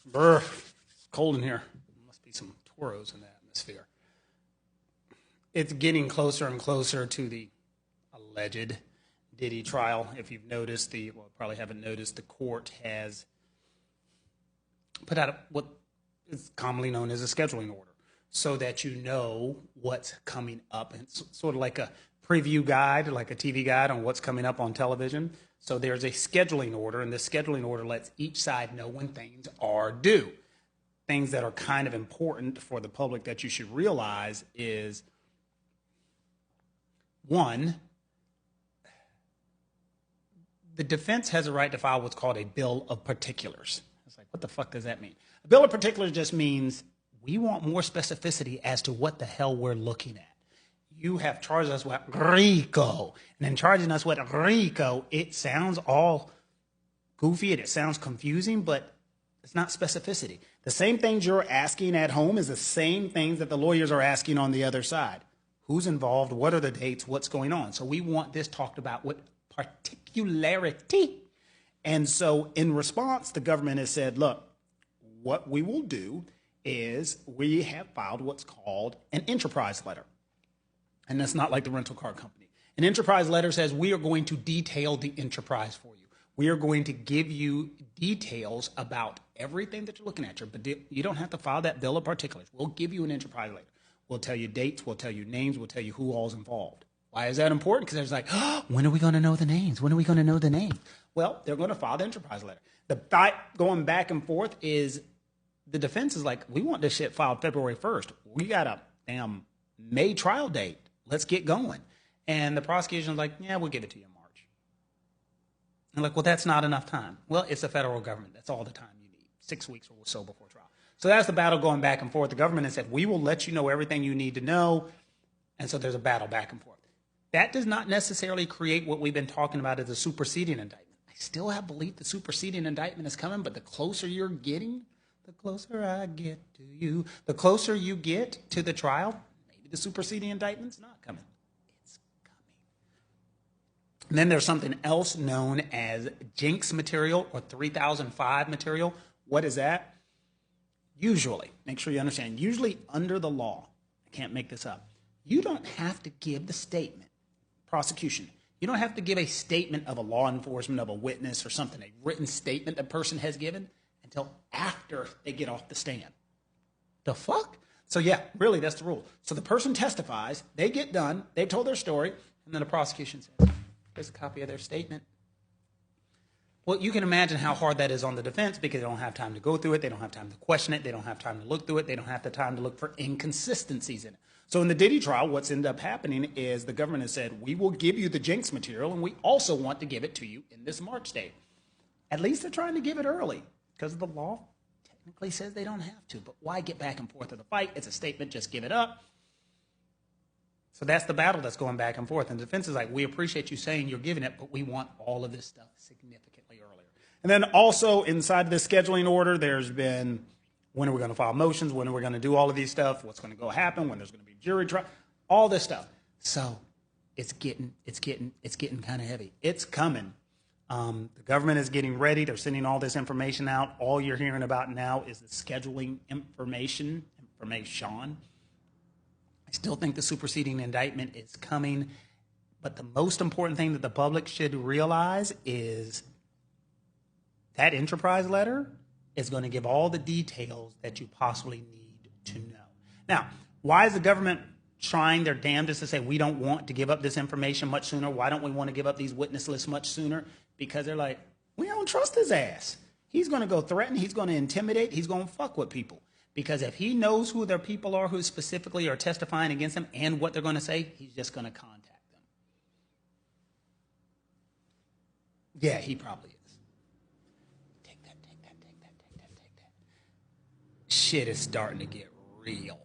Brr, cold in here. Must be some toros in the atmosphere. It's getting closer and closer to the alleged Diddy trial. If you've noticed, probably haven't noticed, the court has put out what is commonly known as a scheduling order so that you know what's coming up. It's sort of like a preview guide, like a TV guide on what's coming up on television. So there's a scheduling order, and the scheduling order lets each side know when things are due. Things that are kind of important for the public that you should realize is, one, the defense has a right to file what's called a bill of particulars. It's like, what the fuck does that mean? A bill of particulars just means we want more specificity as to what the hell we're looking at. You have charged us with RICO, and in charging us with RICO, it sounds all goofy and it sounds confusing, but it's not specificity. The same things you're asking at home is the same things that the lawyers are asking on the other side. Who's involved? What are the dates? What's going on? So we want this talked about with particularity. And so in response, the government has said, look, what we will do is we have filed what's called an enterprise letter. And that's not like the rental car company. An enterprise letter says we are going to detail the enterprise for you. We are going to give you details about everything that you're looking at. But you don't have to file that bill of particulars. We'll give you an enterprise letter. We'll tell you dates. We'll tell you names. We'll tell you who all's involved. Why is that important? Because there's like, oh, when are we going to know the names? When are we going to know the names? Well, they're going to file the enterprise letter. The fight going back and forth is the defense is like, we want this shit filed February 1st. We got a damn May trial date. Let's get going. And the prosecution's like, yeah, we'll give it to you in March. And like, well, that's not enough time. Well, it's the federal government. That's all the time you need. 6 weeks or so before trial. So that's the battle going back and forth. The government has said, we will let you know everything you need to know. And so there's a battle back and forth. That does not necessarily create what we've been talking about as a superseding indictment. I still have belief the superseding indictment is coming, but the closer you're getting, the closer I get to you. The closer you get to the trial, maybe the superseding indictment's not coming. It's coming. And then there's something else known as Jinx material or 3005 material. What is that? Usually, make sure you understand, usually under the law, I can't make this up, you don't have to give the statement, prosecution, you don't have to give a statement of a law enforcement, of a witness or something, a written statement a person has given until after they get off the stand. The fuck? So yeah, really, that's the rule. So the person testifies, they get done, they've told their story, and then the prosecution says, here's a copy of their statement. Well, you can imagine how hard that is on the defense because they don't have time to go through it, they don't have time to question it, they don't have time to look through it, they don't have the time to look for inconsistencies in it. So in the Diddy trial, what's ended up happening is the government has said, we will give you the Jinx material, and we also want to give it to you in this March date. At least they're trying to give it early because the law technically says they don't have to. But why get back and forth in the fight? It's a statement, just give it up. So that's the battle that's going back and forth. And the defense is like, we appreciate you saying you're giving it, but we want all of this stuff significantly earlier. And then also inside the scheduling order, there's been, when are we going to file motions? When are we going to do all of these stuff? What's going to go happen? When there's going to be jury trial? All this stuff. So it's getting kind of heavy. It's coming. The government is getting ready. They're sending all this information out. All you're hearing about now is the scheduling information. I still think the superseding indictment is coming. But the most important thing that the public should realize is that enterprise letter is going to give all the details that you possibly need to know. Now, why is the government trying their damnedest to say we don't want to give up this information much sooner? Why don't we want to give up these witness lists much sooner? Because they're like, we don't trust his ass. He's going to go threaten, he's going to intimidate, he's going to fuck with people. Because if he knows who their people are who specifically are testifying against him and what they're going to say, he's just going to contact them. Yeah, he probably is. Take that. Shit is starting to get real.